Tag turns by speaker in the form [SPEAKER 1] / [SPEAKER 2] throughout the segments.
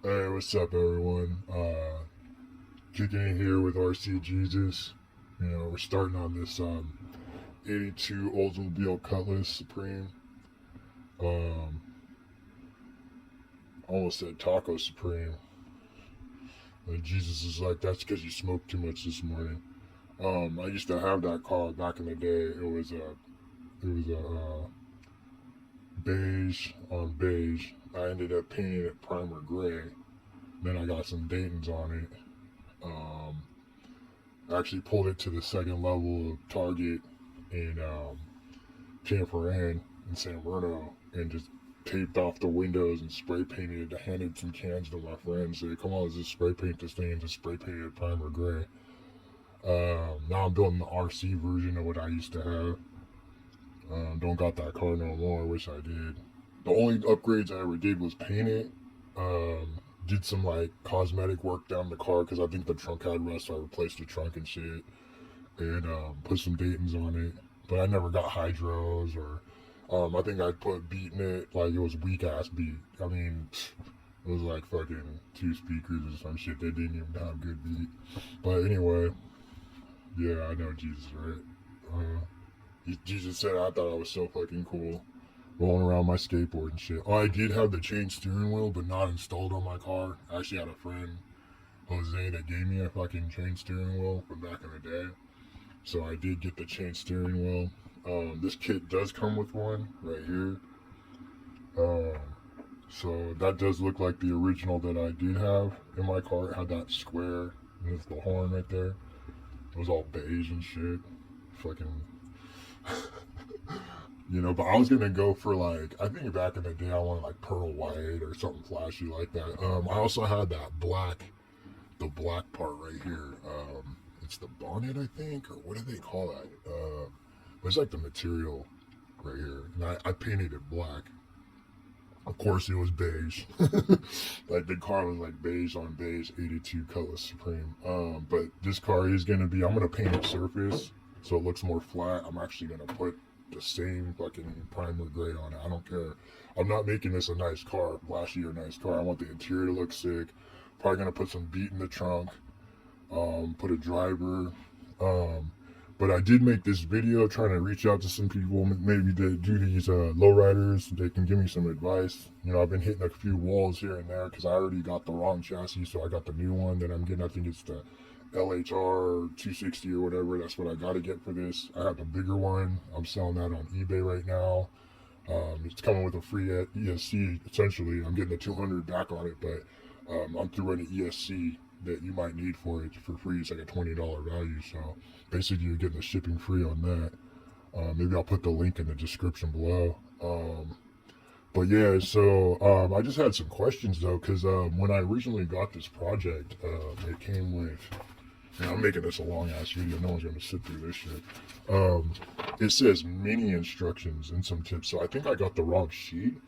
[SPEAKER 1] Hey, what's up, everyone? Kicking in here with RC Jesus. We're starting on this 82 Oldsmobile Cutlass Supreme. Um, Almost said Taco Supreme. And Jesus is like, that's because you smoked too much this morning. I used to have that car back in the day. It was a beige on beige. I ended up painting it primer gray. Then I got some Dayton's on it. Um, I actually pulled it to the second level of Target in Tanforan in San Bruno and just taped off the windows and spray painted it. I handed some cans to my friends. Said, "Come on, let's just spray paint this thing," and just spray painted it primer gray. Now I'm building the RC version of what I used to have. Don't got that car no more. Wish I did. The only upgrades I ever did was paint it. Did some like cosmetic work down the car because I think the trunk had rust, so I replaced the trunk and shit, and put some Dayton's on it. But I never got hydros or I think I put beat in it, like it was weak ass beat. I mean, it was like fucking two speakers or some shit that didn't even have good beat. But anyway, yeah, I know Jesus, right? Jesus said I thought I was so fucking cool rolling around my skateboard and shit. Oh, I did have the chain steering wheel, but not installed on my car. I actually had a friend, Jose, that gave me a fucking chain steering wheel from back in the day. So I did get the chain steering wheel. This kit does come with one right here. Um, so that does look like the original that I did have in my car. It had that square with the horn right there. It was all beige and shit. Fucking but I was gonna go for like, I think back in the day I wanted like pearl white or something flashy like that. I also had that the black part right here. It's the bonnet, I think, or what do they call that? It's like the material right here, and I painted it black. Of course, it was beige. Like the car was like beige on beige, 82 Cutlass Supreme. But this car is gonna be. I'm gonna paint it surface so it looks more flat. I'm actually gonna put the same fucking primer gray on it. I don't care. I'm not making this a nice car, flashy or nice car. I want the interior to look sick. Probably gonna put some beat in the trunk. Put a driver. Um, but I did make this video trying to reach out to some people, maybe that do these lowriders. They can give me some advice. I've been hitting a few walls here and there because I already got the wrong chassis, so I got the new one that I'm getting. I think it's the LHR 260 or whatever. That's what I got to get for this. I have the bigger one. I'm selling that on eBay right now. It's coming with a free ESC, essentially. I'm getting the 200 back on it, but I'm throwing an ESC that you might need for it for free. It's like a $20 value. So basically, you're getting the shipping free on that. Maybe I'll put the link in the description below. But yeah, so I just had some questions though, because when I originally got this project, it came with. And I'm making this a long ass video. No one's gonna sit through this shit. It says mini instructions and some tips. So I think I got the wrong sheet,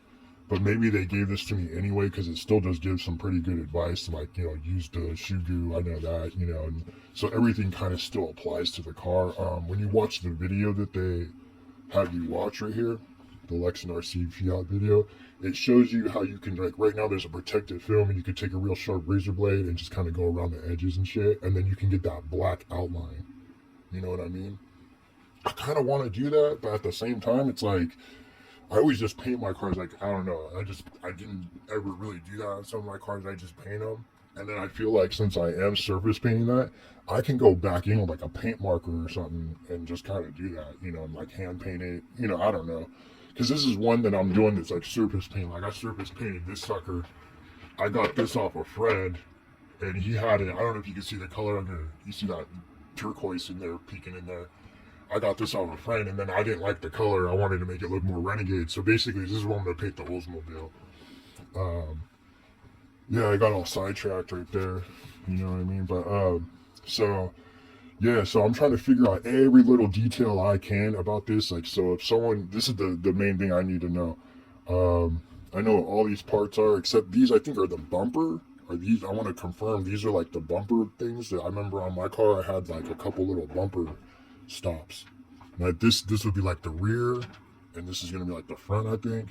[SPEAKER 1] but maybe they gave this to me anyway because it still does give some pretty good advice. Like use the shoe goo. I know that. And so everything kind of still applies to the car. When you watch the video that they have you watch right here, the Lexan RC Fiat video, it shows you how you can, like, right now there's a protective film and you can take a real sharp razor blade and just kind of go around the edges and shit, and then you can get that black outline. You know what I mean? I kind of want to do that, but at the same time, it's like I always just paint my cars. Like, I don't know, I didn't ever really do that on some of my cars. I just paint them, and then I feel like since I am surface painting that, I can go back in with like a paint marker or something and just kind of do that, and like hand paint it. I don't know. Because this is one that I'm doing that's like surface paint. Like I surface painted this sucker. I got this off a friend, and he had it. I don't know if you can see the color under. You see that turquoise in there, peeking in there. I got this off a friend, and then I didn't like the color. I wanted to make it look more renegade. So basically, this is what I'm gonna paint the Oldsmobile. Um, yeah, I got all sidetracked right there. You know what I mean? But so. Yeah, so I'm trying to figure out every little detail I can about this. Like, so if someone, this is the main thing I need to know. I know what all these parts are, except these I think are the bumper. Are these, I want to confirm these are like the bumper things that I remember on my car. I had like a couple little bumper stops. Now this would be like the rear, and this is going to be like the front, I think.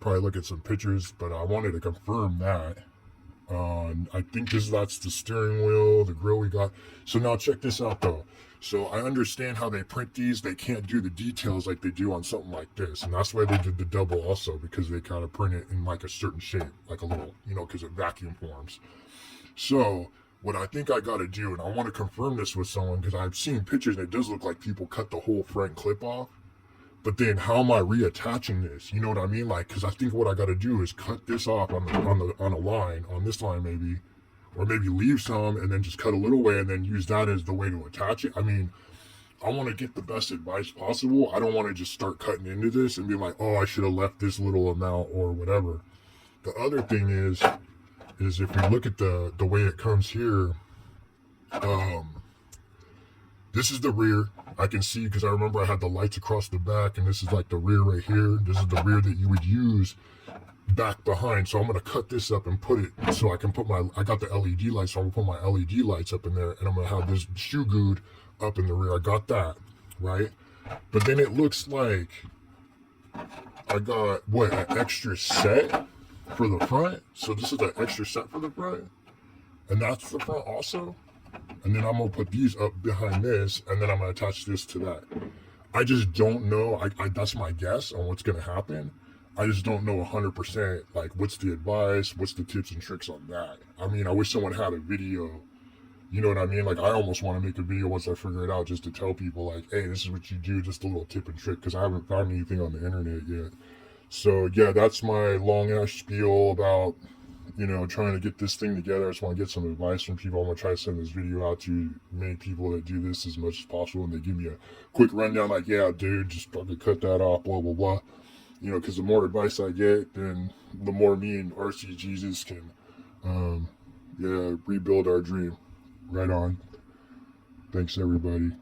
[SPEAKER 1] Probably look at some pictures, but I wanted to confirm that. I think that's the steering wheel, the grill we got. So now check this out though. So I understand how they print these. They can't do the details like they do on something like this, and that's why they did the double also, because they kind of print it in like a certain shape, like a little, because it vacuum forms. So what I think I got to do, and I want to confirm this with someone because I've seen pictures and it does look like people cut the whole front clip off. But then how am I reattaching this? You know what I mean? Like, because I think what I got to do is cut this off on a line, on this line maybe, or maybe leave some and then just cut a little way and then use that as the way to attach it. I mean, I want to get the best advice possible. I don't want to just start cutting into this and be like, oh, I should have left this little amount or whatever. The other thing is if you look at the way it comes here, this is the rear. I can see because I remember I had the lights across the back, and this is like the rear right here. This is the rear that you would use back behind. So I'm gonna cut this up and put it so I can put I got the LED lights, so I'm gonna put my LED lights up in there, and I'm gonna have this shoe good up in the rear. I got that, right? But then it looks like I got an extra set for the front. So this is an extra set for the front, and that's the front also. And then I'm gonna put these up behind this, and then I'm gonna attach this to that. I just don't know. That's my guess on what's gonna happen. I just don't know 100%. Like, what's the advice? What's the tips and tricks on that? I mean, I wish someone had a video. You know what I mean? Like, I almost want to make a video once I figure it out, just to tell people, like, hey, this is what you do. Just a little tip and trick, because I haven't found anything on the internet yet. So yeah, that's my long ass spiel about trying to get this thing together. I just want to get some advice from people. I'm going to try to send this video out to many people that do this as much as possible, and they give me a quick rundown like, yeah, dude, just fucking cut that off, blah, blah, blah. Because the more advice I get, then the more me and RC Jesus can, rebuild our dream. Right on. Thanks, everybody.